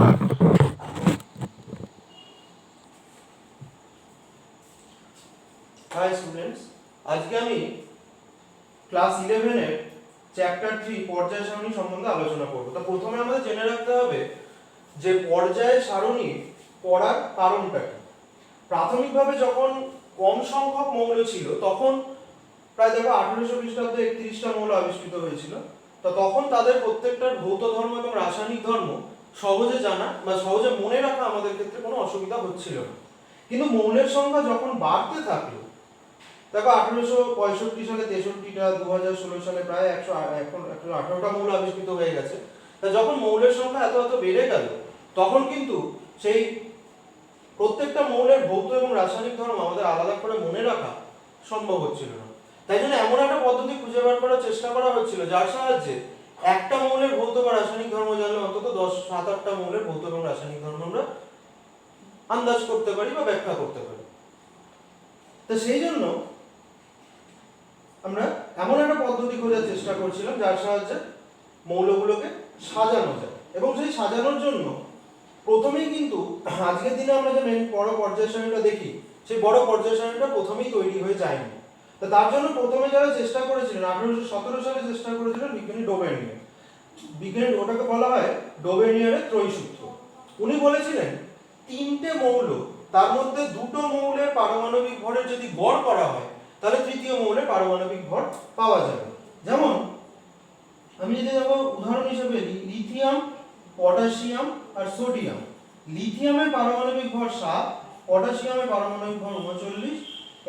High students, আজকে আমি class 11 এর চ্যাপ্টার 3 পর্যায় সারণী সম্বন্ধে আলোচনা করব। তো প্রথমে আমাদের জেনে রাখতে হবে যে পর্যায় সারণী পড়ার কারণটা কি। প্রাথমিকভাবে যখন কম সংখ্যক মৌল ছিল তখন প্রায় দেখো 1800 খ্রিস্টাব্দে 31টা মৌল আবিষ্কৃত হয়েছিল। তো তখন তাদের প্রত্যেকটার ভৌত ধর্ম এবং রাসায়নিক ধর্ম সহজে জানা বা সহজে মনে রাখা আমাদের ক্ষেত্রে কোনো অসুবিধা হচ্ছিল না। কিন্তু মৌলের সংখ্যা যখন বাড়তে থাকলো, দেখো 1865 সালে 63টা, 2016 সালে প্রায় 118টা মৌল আবিষ্কৃত হয়ে গেছে। তা যখন মৌলের সংখ্যা এত এত বেড়ে গেল, তখন কিন্তু সেই প্রত্যেকটা মৌলের ভৌত এবং রাসায়নিক ধর্ম আমাদের আলাদা করে মনে রাখা সম্ভব হচ্ছিল না। তাই জন্য এমন একটা পদ্ধতি খুঁজে বার করার চেষ্টা করা হচ্ছিল যার সাহায্যে একটা মৌলের ভৌত বা রাসায়নিক ধর্ম জানলে অন্তত 7-8টা মৌলের ভৌত এবং রাসায়নিক ধর্ম আমরা আন্দাজ করতে পারি বা ব্যাখ্যা করতে পারি। তো সেই জন্য আমরা এমন একটা পদ্ধতি খোঁজার চেষ্টা করছিলাম যার সাহায্যে মৌলগুলোকে সাজানো যায়। এবং সেই সাজানোর জন্য প্রথমেই কিন্তু আজকের দিনে আমরা যে বড় পর্যায় সারণীটা দেখি, সেই বড় পর্যায় সারণীটা প্রথমেই তৈরি হয়ে যায়নি। তো তার জন্য প্রথমে যারা চেষ্টা করেছিলেন 1817 সালে চেষ্টা করেছিলেন বিজ্ঞানী ডোবেনিয়ার। বিজ্ঞানী ওটাকে বলা হয় ডোবেনিয়ারের ত্রয়ী সূত্র। উনি বলেছিলেন তিনটে মৌল, তার মধ্যে দুটো মৌলের পারমাণবিক ভরের যদি গড় করা হয় তাহলে তৃতীয় মৌলের পারমাণবিক ভর পাওয়া যাবে। যেমন আমি যদি দেখো উদাহরণ হিসেবে লিথিয়াম, পটাশিয়াম আর সোডিয়াম। লিথিয়ামের পারমাণবিক ভর 7, পটাশিয়ামের পারমাণবিক ভর 39,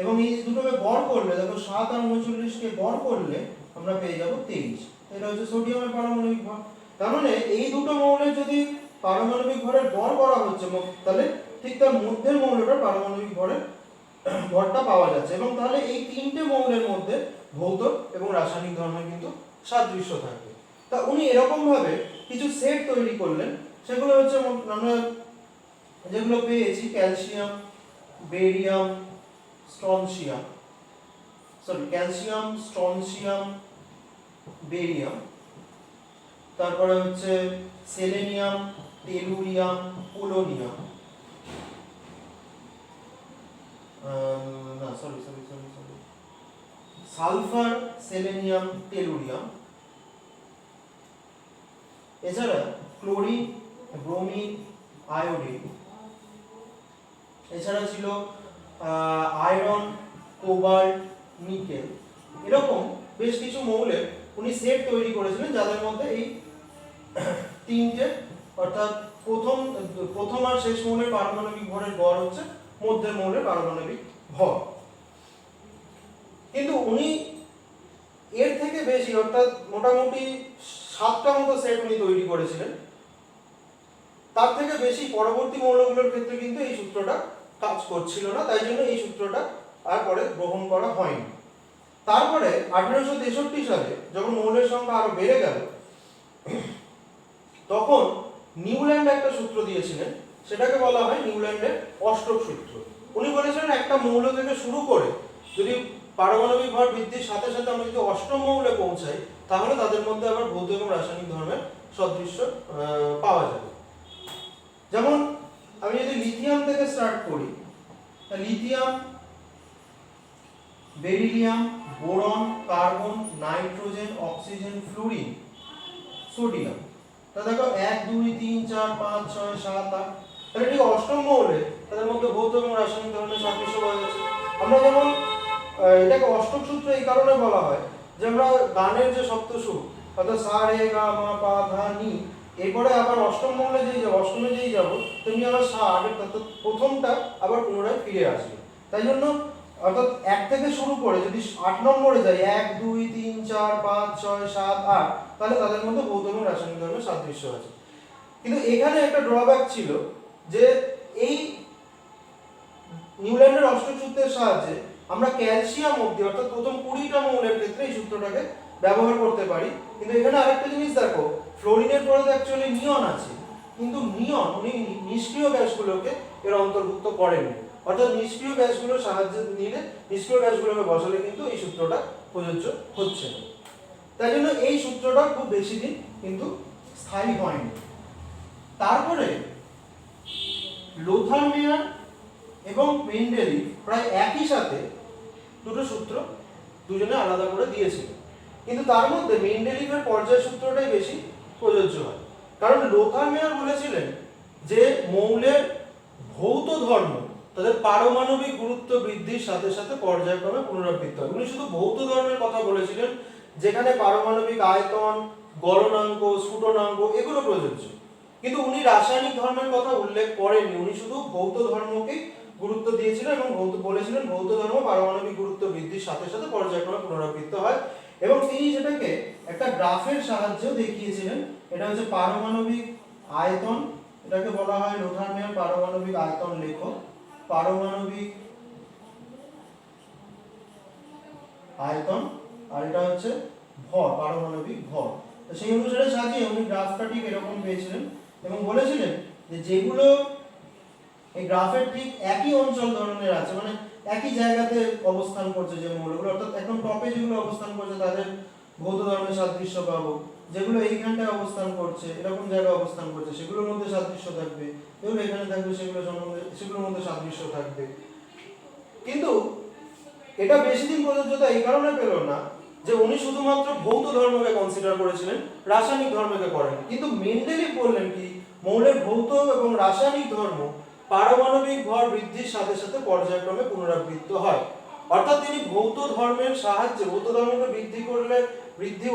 এবং এই দুটোকে গড় করলে দেখো 7 আর 39 কে গড় করলে আমরা পেয়ে যাব 23। এটা হচ্ছে সোডিয়ামের পারমাণবিক ভর। তার মানে এই দুটো মৌলের যদি পারমাণবিক ভরের গড় করা হচ্ছে, তাহলে ঠিক তার মধ্যের মৌলটার পারমাণবিক ভরটা পাওয়া যাচ্ছে। এবং তাহলে এই তিনটে মৌলের মধ্যে ভৌত এবং রাসায়নিক ধর্মের কিন্তু সাদৃশ্য থাকবে। তা উনি এরকম ভাবে কিছু সেট তৈরি করলেন। সেগুলো হচ্ছে আমরা যেগুলো পেয়েছি calcium, barium, strontium, calcium, strontium, barium, তারপরে হচ্ছে selenium, tellurium, polonium, sulphur, selenium, tellurium, এছাড়া ক্লোরিন, ব্রোমিন, আয়োডিন, এছাড়া ছিল আয়রন, কোবাল্ট, নিকেল। এরকম বেশ কিছু মৌলের উনি সেট তৈরি করেছিলেন যাদের মধ্যে এই তিনটে, অর্থাৎ প্রথম আর শেষ মৌলের পারমাণবিক ভরের গড় হচ্ছে মধ্যের মৌলের পারমাণবিক ভর। কিন্তু উনি এর থেকে বেশি, অর্থাৎ মোটামুটি 7টা মতো সেট উনি তৈরি করেছিলেন। তার থেকে বেশি পরবর্তী মৌলগুলোর ক্ষেত্রে কিন্তু এই সূত্রটা কাজ করছিল না, তাই জন্য এই সূত্রটা আর পরে গ্রহণ করা হয়নি। তারপরে 1863 সালে যখন মৌলের সংখ্যা আরো বেড়ে গেল, তখন নিউল্যান্ড একটা সূত্র দিয়েছিলেন, সেটাকে বলা হয় নিউল্যান্ডের অষ্টক সূত্র। উনি বলেছিলেন একটা মৌল থেকে শুরু করে যদি পারমাণবিক ভর বৃদ্ধির সাথে সাথে আমরা যদি অষ্টম মৌলে পৌঁছাই, তাহলে তাদের মধ্যে আবার ভৌত এবং রাসায়নিক ধর্মের সদৃশ্য পাওয়া যাবে। যেমন আমি যদি লিথিয়াম থেকে স্টার্ট করি, lithium, beryllium, boron, carbon, nitrogen, oxygen, fluorine, sodium. তা দেখো 1 2 3 4 5 6 7 8, তাহলে ঠিক অষ্টম মৌলে তাদের মধ্যে ভৌত এবং রাসায়নিক ধর্মের সাদৃশ্য পাওয়া যাচ্ছে। আমরা যেমন এটাকে অষ্টক সূত্র এই কারণে বলা হয় যে আমরা গানের যে সপ্তসুর, অর্থাৎ সা রে গা মা পা ধা নি, এরপরে আবার অষ্টম মৌলে অষ্টমে যেই যাবো তেমনি আবার সা আগের প্রথমটা আবার পুনরায় ফিরে আসবে। তাই জন্য অর্থাৎ 1 থেকে শুরু করে যদি 8 নম্বরে যাই, 1 2 3 4 5 6 7 8, তাহলে তাদের মধ্যে ভৌত এবং রাসায়নিক ধর্মের সাদৃশ্য আছে। কিন্তু এখানে একটা ড্রব্যাক ছিল যে এই নিউল্যান্ডের অষ্টক সূত্রের সাহায্যে আমরা ক্যালসিয়াম অবধি, অর্থাৎ প্রথম 20টা মৌলের ক্ষেত্রে এই সূত্রটাকে ব্যবহার করতে পারি। কিন্তু এখানে আরেকটা জিনিস দেখো, ফ্লোরিনের পরে তো অ্যাকচুয়ালি নিয়ন আছে, কিন্তু নিয়ন উনি নিষ্ক্রিয় গ্যাসগুলোকে এর অন্তর্ভুক্ত করেননি। অর্থাৎ নিষ্ক্রিয় গ্যাসগুলোর সাহায্যে নিলে, নিষ্ক্রিয় গ্যাসগুলোকে বসালে কিন্তু এই সূত্রটা প্রযোজ্য হচ্ছে না। তাই জন্য এই সূত্রটা খুব বেশি দিন কিন্তু স্থায়ী হয়নি। তারপরে লোথার মেয়ার এবং মেন্ডেলিভ প্রায় একই সাথে দুটো সূত্র দুজনে আলাদা করে দিয়েছিল, কিন্তু তার মধ্যে মেন্ডেলিভের পর্যায় সূত্রটাই বেশি প্রযোজ্য হয়। কারণ লোথার মেয়ার বলেছিলেন যে মৌলের ভৌত ধর্ম তাদের পারমাণবিক গুরুত্ব বৃদ্ধির সাথে সাথে পর্যায়ক্রমে পুনরাবৃত্তি হয়। উনি শুধু ভৌত ধর্মের কথা বলেছিলেন, যেখানে পারমাণবিক আয়তন, গলনাঙ্ক, স্ফুটনাঙ্ক এগুলো প্রযোজ্য, কিন্তু উনি রাসায়নিক ধর্মের কথা উল্লেখ করেননি। উনি শুধু ভৌত ধর্মকে গুরুত্ব দিয়েছিলেন এবং বলেছিলেন ভৌত ধর্ম পারমাণবিক গুরুত্ব বৃদ্ধির সাথে সাথে পর্যায়ক্রমে পুনরাবৃত্ত হয়, এবং তিনি সেটাকে একটা গ্রাফের সাহায্যে দেখিয়েছিলেন। এটা হচ্ছে পারমাণবিক আয়তন, এটাকে বলা হয় লোথার মেয়ার পারমাণবিক আয়তন লেখ, পারমাণবিক আয়তন, আর এটা হচ্ছে ভর, পারমাণবিক ভর। তো সেই অনুসারে সাজিয়ে উনি গ্রাফটা ঠিক এরকম পেয়েছিলেন এবং বলেছিলেন যে যেগুলো এই গ্রাফের ঠিক একই অঞ্চল ধরনের আছে, মানে একই জায়গাতে অবস্থান করছে যে মৌলগুলো, অর্থাৎ এখন টপে যেগুলো অবস্থান করছে তাদের ভৌত ধর্মের সাদৃশ্য পাবো, যেগুলো এইখানটায় অবস্থান করছে এরকম জায়গায় অবস্থান করছে সেগুলোর মধ্যে সাদৃশ্য থাকবে, যেগুলো এখানে থাকবে সেগুলোর মধ্যে সাদৃশ্য থাকবে। কিন্তু এটা বেশি দিন প্রযোজ্যতা এই কারণে পেল না যে উনি শুধুমাত্র ভৌত ধর্মকে কনসিডার করেছিলেন, রাসায়নিক ধর্মকে করেন। কিন্তু মেন্ডেলিভ বললেন কি মৌলের ভৌত এবং রাসায়নিক ধর্ম পারমাণবিক ভর বৃদ্ধির সাথে সাথে পর্যায়ক্রমে পুনরাবৃত্ত হয়। অর্থাৎ তিনি ভৌত ধর্মের সাহায্যে, ভৌত ধর্মকে বৃদ্ধি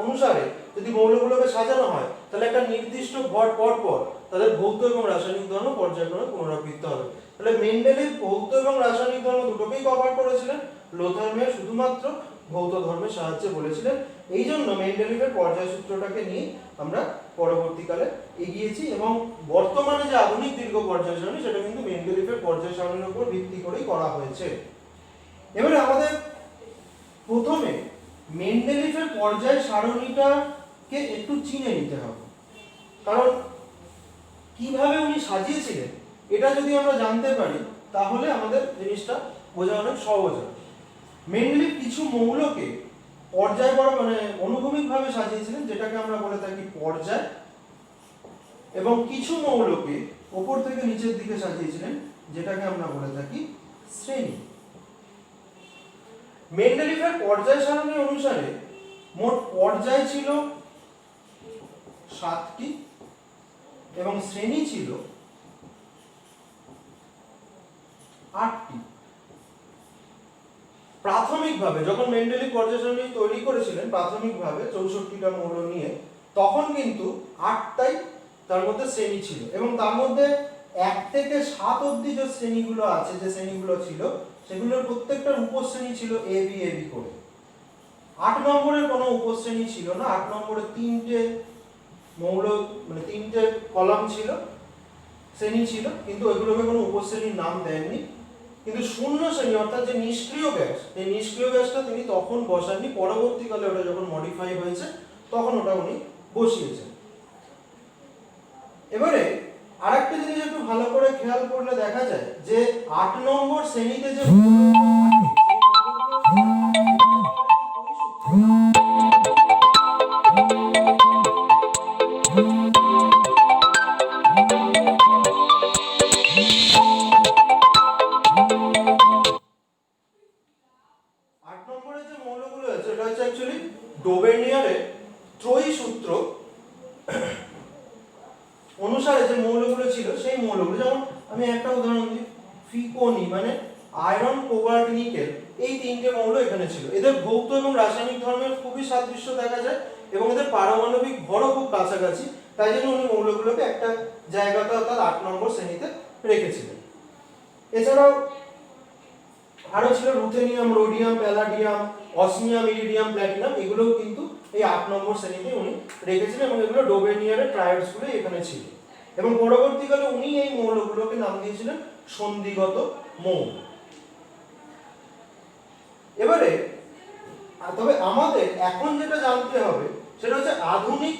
অনুসারে যদি মৌলগুলোকে সাজানো হয় তাহলে একটা নির্দিষ্ট ভর পর পর তাদের ভৌত এবং রাসায়নিক ধর্ম পর্যায়ক্রমে পুনরাবৃত্ত হবে। তাহলে মেন্ডেলিভ ভৌত এবং রাসায়নিক ধর্ম দুটোকেই কভার করেছিলেন, লোথার মেয়ার শুধুমাত্র ভৌত ধর্মের সাহায্যে বলেছিলেন। এই জন্য মেন্ডেলিভের পর্যায় সূত্রটাকে নিয়ে আমরা পরবর্তীকালে এগিয়েছি, এবং বর্তমানে যে আধুনিক দীর্ঘ পর্যায় সারণী সেটা কিন্তু মেন্ডেলিভের পর্যায় সারণীর উপর ভিত্তি করেই করা হয়েছে। এবারে আমাদের প্রথমে মেন্ডেলিভের পর্যায় সারণীটাকে একটু চিনে নিতে হবে, কারণ কিভাবে উনি সাজিয়েছিলেন এটা যদি আমরা জানতে পারি তাহলে আমাদের জিনিসটা বোঝা অনেক সহজ হবে। মেন্ডেলিভ কিছু মৌলকে পর্যায় মানে অনুভূমিকভাবে সাজিয়েছিলেন, যেটাকে আমরা বলে থাকি পর্যায়, এবং কিছু মৌলকে উপর থেকে নিচের দিকে সাজিয়েছিলেন, যেটাকে আমরা বলে থাকি শ্রেণী। মেন্ডেলিভের পর্যায় সারণী অনুসারে মোট পর্যায় ছিল 7টি এবং শ্রেণী ছিল 8টি। প্রাথমিকভাবে যখন মেন্ডেলিভ পর্যায় সারণী তৈরি করেছিলেন প্রাথমিকভাবে 64টা মৌল নিয়ে, তখন কিন্তু 8টাই তার মধ্যে শ্রেণী ছিল, এবং তার মধ্যে 1 থেকে 7 অবধি যে শ্রেণীগুলো আছে, যে শ্রেণীগুলো ছিল সেগুলোর প্রত্যেকটার উপশ্রেণী ছিল এ বি করে। 8 নম্বরের কোনো উপশ্রেণী ছিল না। 8 নম্বরে 3টে মৌল মানে 3টে কলাম ছিল, শ্রেণী ছিল, কিন্তু ওইগুলোকে কোনো উপশ্রেণীর নাম দেননি। কিন্তু শূন্য শ্রেণী অর্থাৎ যে নিষ্ক্রিয় গ্যাস, এই নিষ্ক্রিয় গ্যাসটা তিনি তখন বসাননি, পরবর্তীকালে ওটা যখন মডিফাই হয়েছে তখন ওটা উনি বসিয়েছেন। এবারে আরেকটা জিনিস একটু ভালো করে খেয়াল করলে দেখা যায় যে 8 নম্বর শ্রেণীতে যে ডোবেনিয়ারের ত্রয়ী সূত্র অনুসারে যে মৌলগুলো ছিল সেই মৌলগুলো, যেমন আমি একটা উদাহরণ দিই, ফিকোনি মানে আয়রন, কোবাল্ট, নিকেল, এই 3টে মৌল এখানে ছিল। এদের ভৌত এবং রাসায়নিক ধর্মের খুবই সাদৃশ্য দেখা যায় এবং এদের পারমাণবিক ভরও খুব কাছাকাছি, তাই জন্য উনি মৌলগুলোকে একটা জায়গাতে অর্থাৎ 8 নম্বর শ্রেণীতে রেখেছিলেন। এছাড়াও আরো ছিল ruthenium, rhodium, palladium, osmium, iridium, platinum, এগুলোও কিন্তু এই 8 নম্বর শ্রেণীতে উনি রেখেছিলেন, এবং এগুলো ডোবেনিয়ারের ট্রায়াডসগুলো এখানে ছিল। এবং পরবর্তীকালে উনি এই মৌলগুলোকে নাম দিয়েছিলেন সন্ধিগত মৌল। এবারে তবে আমাদের এখন যেটা জানতে হবে সেটা হচ্ছে আধুনিক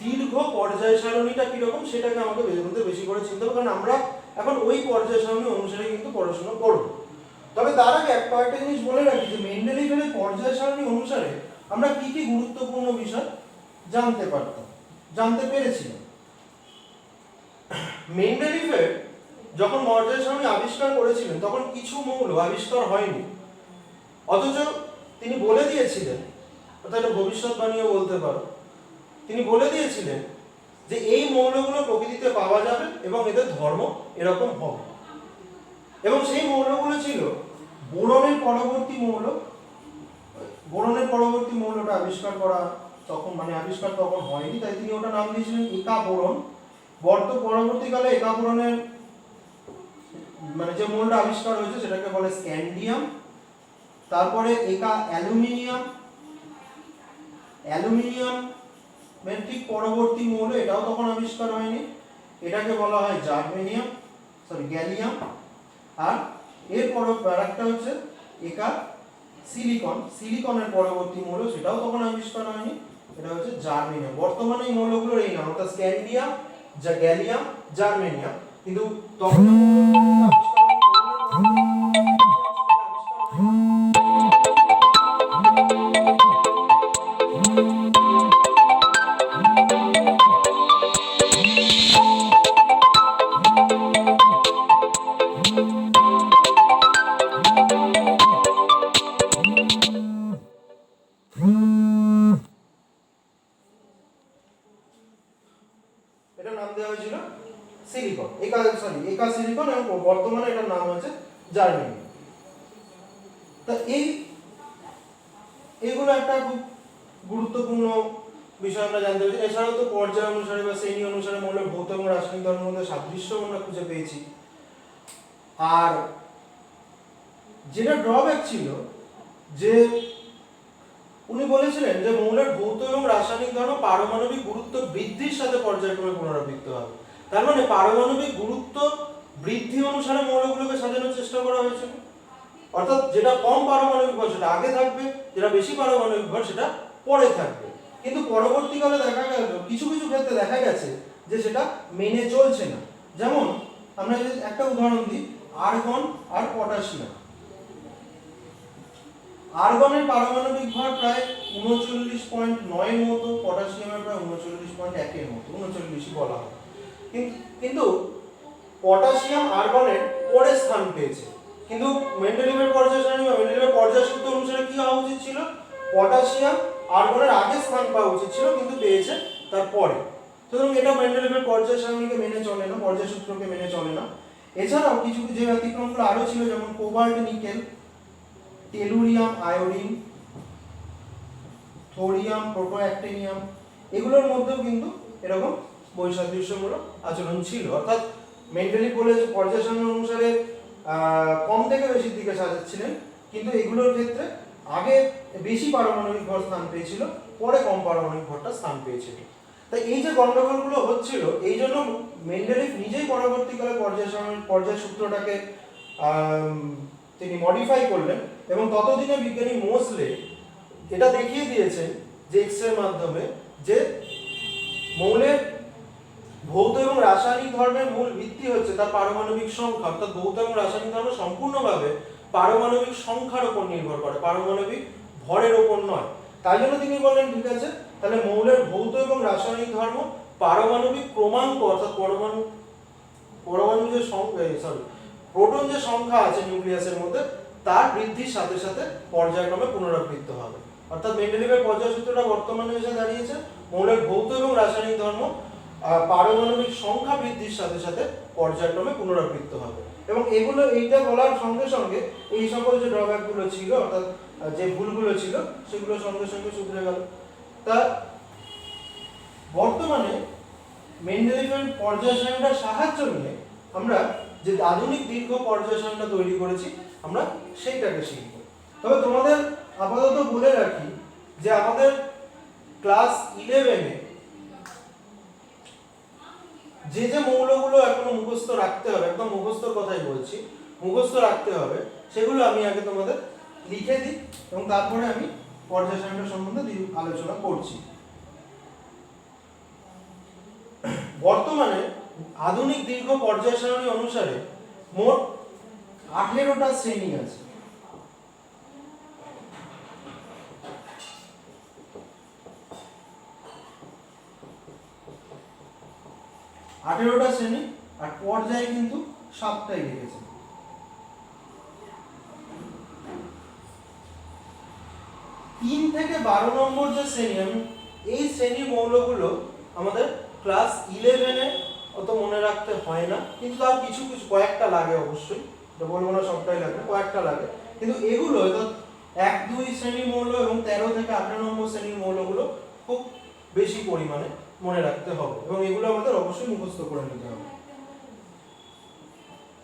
দীর্ঘ পর্যায় সারণীটা কিরকম, সেটাকে আমাকে বেশি করে চিন্তা হবে, কারণ আমরা এখন ওই পর্যায় সারণী অনুসারে কিন্তু পড়াশোনা করব। তবে তার আগে কয়েকটা জিনিস বলে রাখি যে মেন্ডেলিভের পর্যায় সারণী অনুসারে আমরা কি কি গুরুত্বপূর্ণ বিষয় জানতে পেরেছিলাম। 1 নম্বরে যে মৌলগুলো ছিল সেটা হচ্ছে আধুনিক দীর্ঘ পর্যায় সারণী। 2 নম্বরে যে মৌলগুলো ছিল সেটা হচ্ছে মেন্ডেলিভের যখন পর্যায় সারণী আবিষ্কার করেছিলেন তখন কিছু মৌল আবিষ্কার হয়নি, অথচ তিনি বলে দিয়েছিলেন, অর্থাৎ এটা ভবিষ্যৎবাণীও বলতে পারো, তিনি বলে দিয়েছিলেন যে এই মৌলগুলো প্রকৃতিতে পাওয়া যাবে এবং এদের ধর্ম এরকম হবে। এবং সেই মৌলগুলো ছিল বোরনের পরবর্তী মৌল। বোরনের পরবর্তী মৌলটা আবিষ্কার করা তখন আবিষ্কার তখন হয়নি, তাই তিনি ওটা নাম দিয়েছিলেন একা বোরন। পরবর্তীকালে একা বোরনের যে মৌলটা আবিষ্কার হয়েছে সেটাকে বলে স্ক্যান্ডিয়াম। তারপরে একা অ্যালুমিনিয়াম, ঠিক পরবর্তী মৌল, এটাও তখন আবিষ্কার হয়নি, এটাকে বলা হয় গ্যালিয়াম। আর এরপর আরেকটা হচ্ছে একা সিলিকনের পরবর্তী মৌল, সেটাও তখন আবিষ্কার হয়নি, এটা হচ্ছে জার্মেনিয়াম। বর্তমানে এই মৌলগুলোর এই নাম, অর্থাৎ স্ক্যান্ডিয়াম, গ্যালিয়াম, জার্মেনিয়াম। কিন্তু তখন এটার নাম দেওয়া হয়েছিল সিলিকন, একা সিলিকন, এবং বর্তমানে এটার নাম হচ্ছে জার্মেনিয়াম। তা এইগুলো একটা খুব গুরুত্বপূর্ণ বিষয় আমরা জানতে পেরেছি। এছাড়াও তো পর্যায় অনুসারে বা শ্রেণী অনুসারে মৌলের ভৌত এবং রাসায়নিক ধর্মের মধ্যে সাদৃশ্য আমরা খুঁজে পেয়েছি। আর যেটা ড্রব্যাক ছিল, যে উনি বলেছিলেন যে মৌলের ভৌত এবং রাসায়নিক ধর্ম পারমাণবিক গুরুত্ব বৃদ্ধির সাথে পর্যায়ক্রমে পুনরাবৃত্ত হবে। তার মানে পারমাণবিক গুরুত্ব বৃদ্ধি অনুসারে মৌলগুলোকে সাজানোর চেষ্টা করা হয়েছিল। অর্থাৎ যেটা কম পারমাণবিক ভর সেটা আগে থাকবে, যেটা বেশি পারমাণবিক ভর সেটা পরে থাকবে। কিন্তু পরবর্তীকালে দেখা গেল, কিছু কিছু ক্ষেত্রে দেখা গেছে যে সেটা মেনে চলছে না। যেমন আমরা যদি একটা উদাহরণ দিই, আর্গন আর পটাশিয়াম। আর্গনের পারমাণবিক ভর প্রায় 39.9 এর মতো, পটাশিয়ামের প্রায় 39.1 এর মতো, 39ই বলা হয়। কিন্তু পটাশিয়াম আর্গনের পরে স্থান পেয়েছে। কিন্তু মেন্ডেলিভের পর্যায় সারণী বা মেন্ডেলিভের পর্যায় সূত্র অনুসারে কি হওয়া উচিত ছিল? পটাশিয়াম আর্গনের আগে স্থান পাওয়া উচিত ছিল, কিন্তু পেয়েছে তার পরে। সুতরাং এটা মেন্ডেলিভের পর্যায় সারণীকে মেনে চলে না, পর্যায় সূত্রকে মেনে চলে না। এছাড়াও কিছু যে ব্যতিক্রমগুলো আরো ছিল, যেমন cobalt nickel, tellurium iodine, thorium protactinium, এগুলোর মধ্যেও কিন্তু এরকম বৈসাদৃশ্যমূলক আচরণ ছিল। অর্থাৎ মেন্ডেলিভ বলে পর্যায় সারণী অনুসারে কম থেকে বেশির দিকে সাজাচ্ছিলেন, কিন্তু এগুলোর ক্ষেত্রে আগে বেশি পারমাণবিক ভর স্থান পেয়েছিল, পরে কম পারমাণবিক ভরটা স্থান পেয়েছিল। তাই এই যে গন্ডগোলগুলো হচ্ছিল, এই জন্য মেন্ডেলিভ নিজেই পরবর্তীকালে পর্যায় সূত্রটাকে তিনি মডিফাই করলেন, এবং ততদিনে বিজ্ঞানী মোসলে এটা দেখিয়ে দিয়েছেন যে এক্স-রে মাধ্যমে যে মৌলের ভৌত এবং রাসায়নিক ধর্মের মূল ভিত্তি হচ্ছে তার পারমাণবিক সংখ্যা। অর্থাৎ ভৌত এবং রাসায়নিক ধর্ম সম্পূর্ণভাবে পারমাণবিক সংখ্যার উপর নির্ভর করে, পারমাণবিক ভরের উপর নয়। তাই জন্য তিনি বললেন, ঠিক আছে, তাহলে মৌলের ভৌত এবং রাসায়নিক ধর্ম পারমাণবিক ক্রমাঙ্ক, অর্থাৎ পরমাণু যে প্রোটন যে সংখ্যা আছে নিউক্লিয়াসের মধ্যে, তার বৃদ্ধির সাথে সাথে পর্যায়ক্রমে পুনরাবৃত্ত হবে। অর্থাৎ মেন্ডেলিভের পর্যায় সূত্রটা বর্তমানে এসে দাঁড়িয়েছে মৌলের ভৌত এবং রাসায়নিক ধর্ম পারমাণবিক সংখ্যা বৃদ্ধির সাথে সাথে পর্যায়ক্রমে পুনরাবৃত্ত হবে। এবং এইটা বলার সঙ্গে সঙ্গে এই সকল যে ড্রব্যাকগুলো ছিল, অর্থাৎ যে ভুলগুলো ছিল, সেগুলো সঙ্গে সঙ্গে শুধরে গেল। তা বর্তমানে মেন্ডেলিভের পর্যায় সারণীটার সাহায্য নিয়ে আমরা যে আধুনিক দীর্ঘ পর্যায় সারণীটা তৈরি করেছি, আমরা সেইটাকে শিখব। তবে তোমাদের আপাতত বলে রাখি যে আমাদের ক্লাস 11-এ যে যে মৌলগুলো এখনো মুখস্থ রাখতে হবে, একদম মুখস্থর কথাই বলছি, মুখস্থ রাখতে হবে, সেগুলো আমি আগে তোমাদের লিখে দিই এবং তারপরে আমি পর্যায় সারণীটা সম্বন্ধে আলোচনা করছি। বর্তমানে আধুনিক দীর্ঘ পর্যায় সারণী অনুসারে মোট 18টা শ্রেণী আছে। 18টা শ্রেণী, আর পর্যায় কিন্তু 7টাই লিখেছে। 3 থেকে 12 নম্বর যে শ্রেণী, এই শ্রেণীর মৌলগুলো আমাদের ক্লাস 11-এ অত মনে রাখতে হয় না, কিন্তু তাও কিছু কিছু কয়েকটা লাগে অবশ্যই, এটা বলবো না সবটাই লাগে, কয়েকটা লাগে। কিন্তু এগুলো 1-2 শ্রেণীর মৌল এবং 13 থেকে 18 নম্বর শ্রেণীর মৌলগুলো খুব বেশি পরিমাণে মনে রাখতে হবে এবং এগুলো আমাদের অবশ্যই মুখস্থ করে নিতে হবে।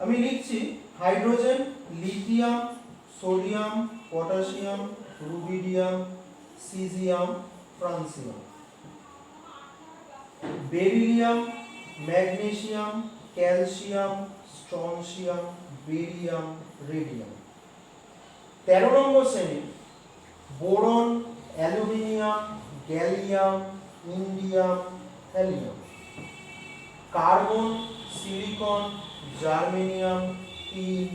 আমি লিখছি hydrogen, lithium, sodium, potassium, rubidium, caesium, francium, beryllium, magnesium, calcium, strontium, barium, radium. 13 নম্বর শ্রেণী boron, aluminium, gallium, indium, thallium, carbon, silicon, germanium, tin,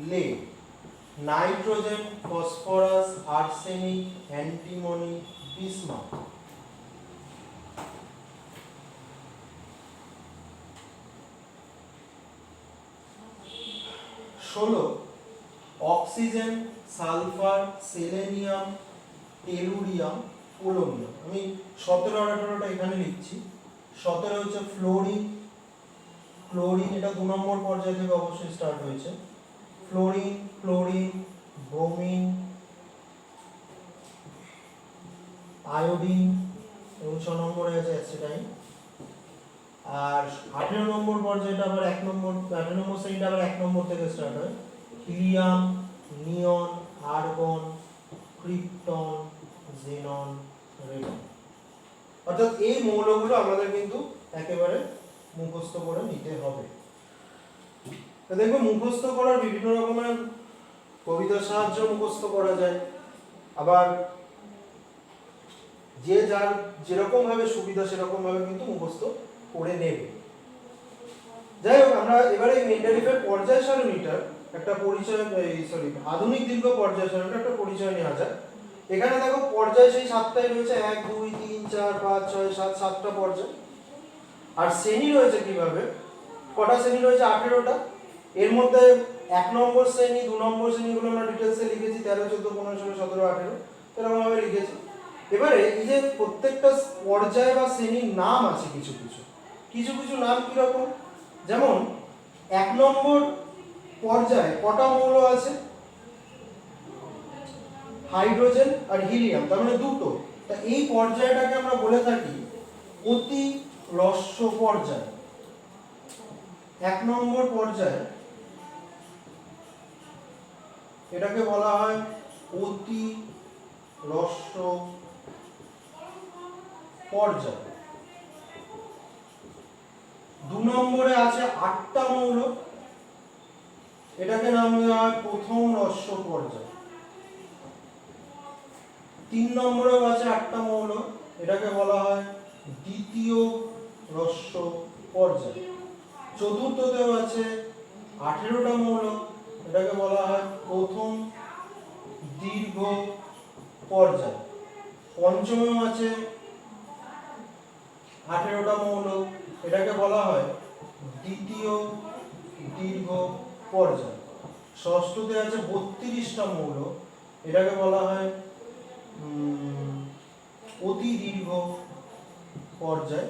lead, nitrogen, phosphorus, arsenic, antimony, bismuth. ষোলো oxygen, sulphur, selenium, tellurium, polonium. আমি 17 আর 18টা এখানে লিখছি। 17 হচ্ছে fluorine, chlorine, এটা 2 নম্বর পর্যায় থেকে অবশ্যই স্টার্ট হয়েছে। ফ্লোরিন, ক্লোরিন, ব্রোমিন, আয়োডিন এবং 6 নম্বরে আছে অ্যাসিটাইন। আর 18 নম্বর পর্যায়টা আবার 1 নম্বর, 18 নম্বর শ্রেণীটা আবার 1 নম্বর থেকে স্টার্ট হয়। হিলিয়াম, নিয়ন, আর্গন, ক্রিপ্টন, জেনন, রেডন। অর্থাৎ এই মৌলগুলো আমাদের কিন্তু একেবারে মুখস্থ করে নিতে হবে। তো দেখো মুখস্থ করার বিভিন্ন রকমের কবিতার সাহায্যে মুখস্থ করা যায়, আবার যে যার যেরকম ভাবে সুবিধা সেরকম ভাবে কিন্তু মুখস্থ করে নেবে। যাই হোক, আমরা এবারে মেন্ডেলিভের পর্যায় সারণীটার একটা পরিচয়, আধুনিক দীর্ঘ পর্যায় সারণীর একটা পরিচয় নেওয়া যায়। এখানে দেখো পর্যায় সেই 7টাই রয়েছে, 1 2 3 4 5 6 7, 7টা পর্যায়। আর শ্রেণী রয়েছে কিভাবে, কটা শ্রেণী রয়েছে? 18টা। এর মধ্যে 1 নম্বর শ্রেণী, 2 নম্বর শ্রেণীগুলো আমরা ডিটেলসে লিখেছি, 13 14 15 16 17 18 এরকম ভাবে লিখেছি। এবারে এই যে প্রত্যেকটা পর্যায় বা শ্রেণীর নাম আছে, কিছু কিছু নাম কিরকম, যেমন 1 নম্বর পর্যায়ে কটা মৌল আছে? হাইড্রোজেন আর হিলিয়াম, তার মানে দুটো। তা এই পর্যায়টাকে আমরা বলে থাকি অতি হ্রস্ব পর্যায়। 1 নম্বর পর্যায় এটাকে বলা হয় অতি হ্রস্ব পর্যায়। 2 নম্বরে আছে 8টা মৌল, এটাকে নাম দেওয়া হয় প্রথম হ্রস্ব পর্যায়। 3 নম্বরেও আছে 8টা মৌল, এটাকে বলা হয় দ্বিতীয় হ্রস্ব পর্যায়। চতুর্থতেও আছে 18টা মৌল, এটাকে বলা হয় প্রথম দীর্ঘ পর্যায়। পঞ্চমেও আছে 18টা মৌল, এটাকে বলা হয় দ্বিতীয় দীর্ঘ পর্যায়। ষষ্ঠতে আছে 32টা মৌল, এটাকে বলা হয় অতি দীর্ঘ পর্যায়।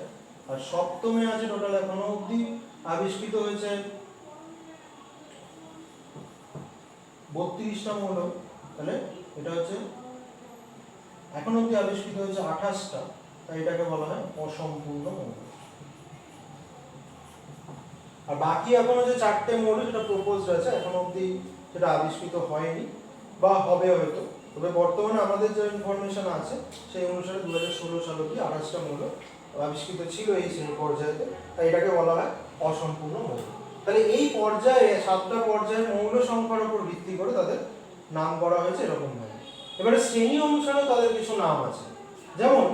আর সপ্তমে আছে টোটাল এখনো অবধি আবিষ্কৃত হয়েছে 32টা মৌল, তাহলে এটা হচ্ছে এখন অবধি আবিষ্কৃত হয়েছে 28টা, তাই এটাকে বলা হয় অসম্পূর্ণ মৌল। আর বাকি এখনো যে 4টে মৌল যেটা প্রপোজড আছে, এখন অবধি সেটা আবিষ্কৃত হয়নি বা হবে হয়তো। তবে বর্তমানে আমাদের যে ইনফরমেশন আছে সেই অনুসারে 2016 সাল অবধি 28টা মৌল আবিষ্কৃত ছিল এই শ্রেণী পর্যায়েতে, তাই এটাকে বলা হয় অসম্পূর্ণ মৌল। তাহলে এই পর্যায়ে 7টা পর্যায়ে মৌল সংখ্যার উপর ভিত্তি করে তাদের নাম করা হয়েছে এরকম ভাবে। এবারে শ্রেণী অনুসারে তাদের কিছু নাম আছে, যেমন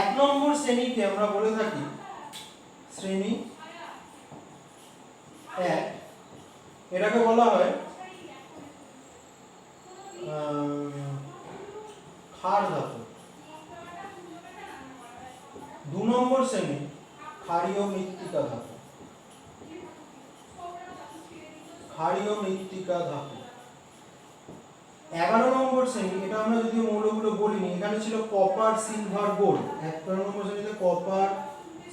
1 নম্বর শ্রেণীকে আমরা বলে থাকি শ্রেণী 1, এটাকে বলা হয় ক্ষার ধাতু। 2 নম্বর শ্রেণী মৃত্তিকা ধাতু, ক্ষারীয় মৃত্তিকা ধাতু। 11 নম্বর শ্রেণী, এটা আমরা যদিও মৌলগুলো বলিনি, এখানে ছিল কপার সিলভার গোল্ড। 11 নম্বর শ্রেণীতে কপার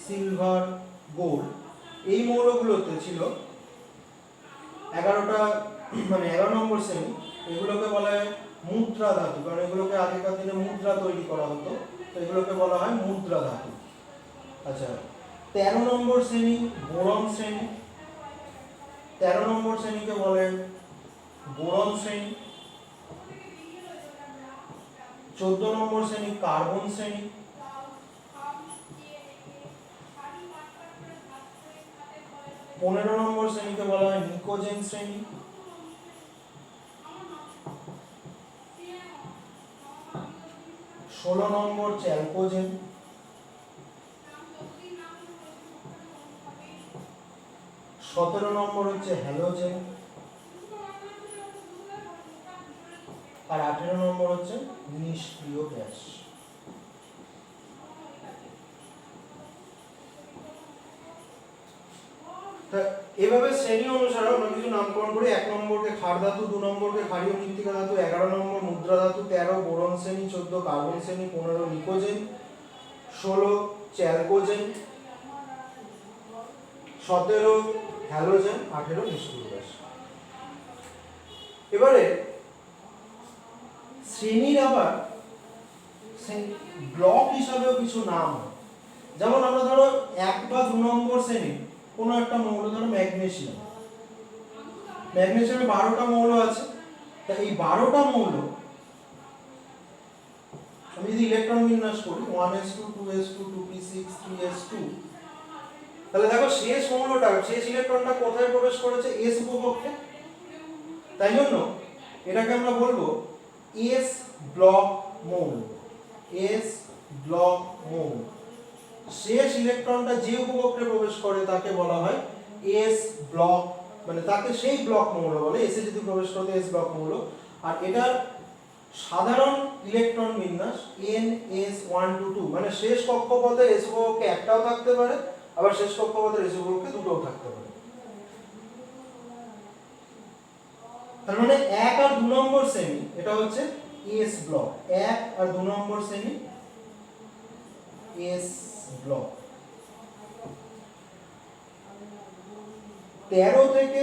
সিলভার গোল্ড এই মৌলগুলোতে ছিল 11টা, মানে 11 নম্বর শ্রেণী। এগুলোকে বলা হয় মুদ্রা ধাতু, কারণ এগুলোকে আগেকার দিনে মুদ্রা তৈরি করা হতো, তো এগুলোকে বলা হয় মুদ্রা ধাতু। আচ্ছা, 13 নম্বর শ্রেণী বোরন শ্রেণী। 13 নম্বর শ্রেণীকে বলে বোরন শ্রেণী। 14 নম্বর শ্রেণী কার্বন শ্রেণী। 15 নম্বর শ্রেণীকে বলা হয় নিকোজেন শ্রেণী। 16 নম্বর চ্যালকোজেন। 17 নম্বর হচ্ছে হ্যালোজেন, আর 18 নম্বর হচ্ছে নিষ্ক্রিয় গ্যাস। এভাবে শ্রেণী অনুসারে আমরা কিছু নামকরণ করি। 1 নম্বরকে ক্ষার ধাতু, 2 নম্বরকে ক্ষারীয় মৃত্তিকা ধাতু, 11 নম্বর মুদ্রা ধাতু, 13 বোরন শ্রেণী, 14 কার্বন শ্রেণী, 15 নিকোজেন, 16 চ্যালকোজেন, 17 হ্যালোজেন, 18 নিষ্ক্রিয় গ্যাস। এবারে শ্রেণীর আবার ব্লক হিসাবেও কিছু নাম, যেমন আমরা ধরো 1 বা 2 নম্বর শ্রেণী কোনো একটা মৌল, ধরো ম্যাগনেসিয়াম। ম্যাগনেসিয়ামে 12টা মৌল আছে, তা এই 12টা মৌল আমি যদি ইলেকট্রন বিন্যাস করি 1s2 2s2 2p6 3s2, তাহলে দেখো শেষ মৌলটা, শেষ ইলেকট্রনটা কোথায় প্রবেশ করেছে? s উপকক্ষে। তাই জন্য এটাকে আমরা বলবো s ব্লক মৌল। s ব্লক মৌল। শেষ ইলেকট্রনটা যে উপকক্ষে প্রবেশ করে তাকে বলা হয় s ব্লক, মানে তাকে সেই ব্লক মৌল বলে। এসে যদি প্রবেশ করে s ব্লক মৌল। আর এটার সাধারণ ইলেকট্রন বিন্যাস ns122, মানে শেষ কক্ষপথে s উপকক্ষে একটাও থাকতে পারে, আবার শেষ কক্ষপথে s উপকক্ষে দুটোও থাকতে পারে। তার মানে 1 আর 2 নম্বর শ্রেণী এটা হচ্ছে s ব্লক। 1 আর 2 নম্বর শ্রেণী s ব্লক। 13 থেকে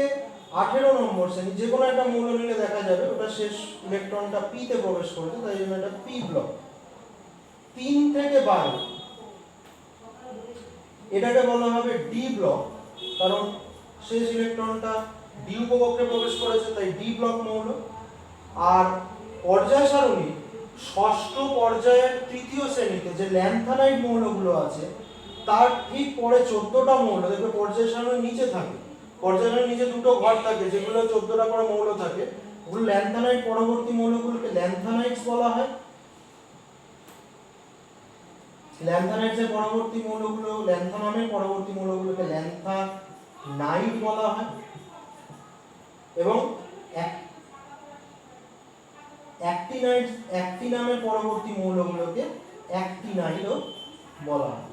18 নম্বর শ্রেণী যে কোনো একটা মৌল নিলে দেখা যাবে ওটা শেষ ইলেকট্রনটা p তে প্রবেশ করেছে, তাই জন্য এটা p ব্লক। 3 থেকে 12 এটাকে বলা হবে d ব্লক, কারণ শেষ ইলেকট্রনটা d উপকক্ষে প্রবেশ করেছে, তাই d ব্লক মৌল। আর পর্যায় সারণী ষষ্ঠ পর্যায়ের তৃতীয় শ্রেণীতে যে ল্যান্থানাইড মৌলগুলো আছে তার ঠিক পরে 14টা মৌল দেখবে পর্যায় সারণীর নিচে থাকে। পর্যায় সারণীর নিচে দুটো ঘর থাকে যেগুলো 14টা করে মৌল থাকে, ওগুলো ল্যান্থানাইড। পরবর্তী মৌলগুলোকে ল্যান্থানাইডস বলা হয়। ল্যান্থানাইডসের পরবর্তী মৌলগুলো, ল্যান্থানামের পরবর্তী মৌলগুলোকে ল্যান্থানাইড বলা হয়। এবং অ্যাক্টিনামের পরবর্তী মৌলগুলোকে অ্যাক্টিনাইডও বলা হয়।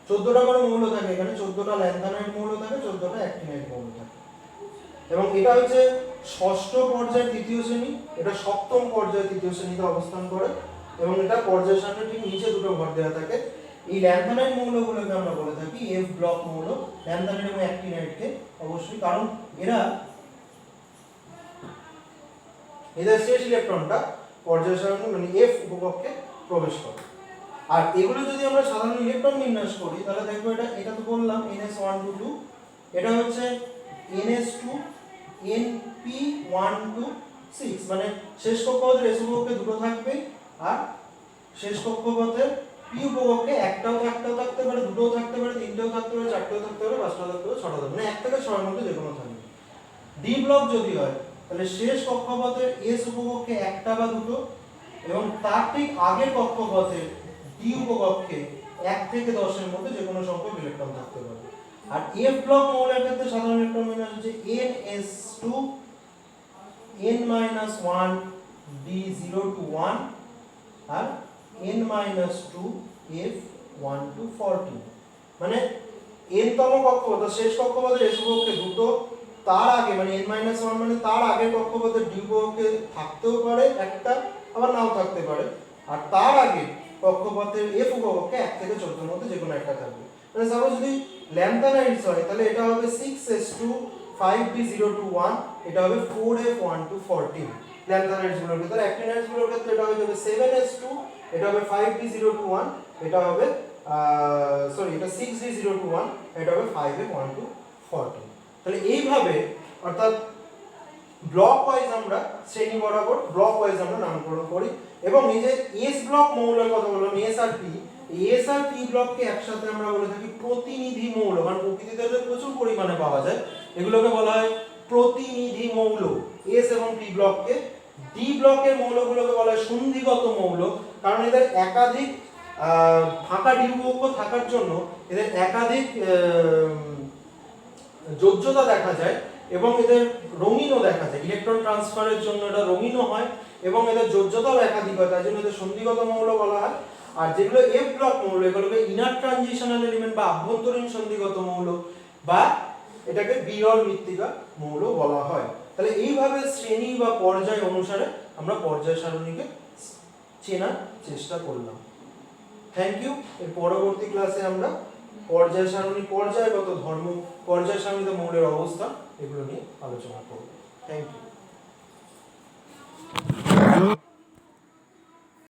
14টা করে মৌল থাকে এখানে, 14টা ল্যান্থানাইড মৌল থাকে, 14টা অ্যাক্টিনাইড মৌল থাকে। এবং এটা হচ্ছে ষষ্ঠ পর্যায়ের তৃতীয় শ্রেণী, এটা সপ্তম পর্যায়ের তৃতীয় শ্রেণীতে অবস্থান করে, এবং এটা পর্যায় সারণীর ঠিক নিচে দুটো ঘর দেওয়া থাকে। এই ল্যান্থানাইড মৌলগুলোকে আমরা বলে থাকি এফ ব্লক মৌল। ল্যান্থানাইড এবং অ্যাক্টিনাইডকে অবশ্যই, কারণ এদের শেষ ইলেকট্রনটা পর্যায় সারণী মানে এফ উপকক্ষে প্রবেশ করে। আর এগুলো যদি আমরা সাধারণ ইলেকট্রন বিন্যাস করি তাহলে দেখবো এটা তো বললাম ns122, এটা হচ্ছে ns2 np126, মানে শেষ কক্ষপথের s উপকক্ষে দুটো থাকবে, আর শেষ কক্ষপথের p উপকক্ষে একটাও থাকতে পারে, দুটোও থাকতে পারে, তিনটেও থাকতে পারে, চারটেও থাকতে পারে, পাঁচটাও থাকতে পারে, ছটাও থাকতে পারে, মানে 1 থেকে 6 এর মধ্যে যে কোনো থাকবে। d ব্লক যদি হয় তাহলে শেষ কক্ষপথের s উপকক্ষে একটা বা দুটো, এবং তার ঠিক আগের কক্ষপথের d উপকক্ষে 1 থেকে 10 এর মধ্যে যে কোনো সংখ্যক ইলেকট্রন থাকতে পারে। আর f ব্লক মৌলের ক্ষেত্রে সাধারণ ইলেকট্রন বিন্যাস হচ্ছে ns2 n-1 d0 to 1 R n-2 f1 to 14, মানে n তম কক্ষপথ শেষ কক্ষপথের s উপকক্ষে দুটো, তার আগে মানে n-1 মানে তার আগের কক্ষপথের d উপকক্ষে থাকতেও পারে একটা, আবার নাও থাকতে পারে, আর তার আগে কক্ষপথের f উপকক্ষে 1 থেকে 14 এর মধ্যে যে কোনো একটা থাকবে। মানে সাপোজ যদি ল্যান্থানাইডস হয় তাহলে এটা হবে 6s2 5b021, এটা হবে 4f1 to 14 ল্যান্থানাইডস গুলোর ক্ষেত্রে। অ্যাক্টিনাইডস গুলোর ক্ষেত্রে এটা হয়ে যাবে 7s2, এটা হবে 5b021, এটা হবে সরি এটা 6d021, এটা হবে 5f1 to 14। তাহলে এইভাবে অর্থাৎ ব্লক ওয়াইজ আমরা শ্রেণী বরাবর ব্লক ওয়াইজ আমরা নামকরণ করি। এবং এই যে এস ব্লক মৌলের কথা বললাম, এস আর পি, এস আর পি ব্লককে একসাথে আমরা বলে থাকি প্রতিনিধি মৌল, কারণ প্রকৃতিতে এদের প্রচুর পরিমাণে পাওয়া যায়, এগুলোকে বলা হয় প্রতিনিধি মৌল এস এবং পি ব্লককে। ডি ব্লকের মৌলগুলোকে বলা হয় সন্ধিগত মৌল, কারণ এদের একাধিক ফাঁকা ডি উপকক্ষ থাকার জন্য এদের একাধিক যোজ্যতা দেখা যায় এবং এদের রঙিনও দেখা যায়, ইলেকট্রন ট্রান্সফারের জন্য এটা রঙিনও হয় এবং এদের যোজ্যতাও একাধিক হয়, তাই জন্য এদের সন্ধিগত মৌল বলা হয়। আর যেগুলো এফ ব্লক মৌল এগুলোকে ইনার ট্রানজিশনাল এলিমেন্ট বা আভ্যন্তরীণ সন্ধিগত মৌল বা এটাকে বিরল মৃত্তিকা মৌল বলা হয়। তাহলে এইভাবে শ্রেণী বা পর্যায় অনুসারে আমরা পর্যায় সারণীকে চেনার চেষ্টা করলাম। Thank you. এর পরবর্তী ক্লাসে আমরা পর্যায় সারণী, পর্যায়গত ধর্ম, পর্যায় সারণীতে মৌলের অবস্থা এগুলো নিয়ে আলোচনা করব। Thank you.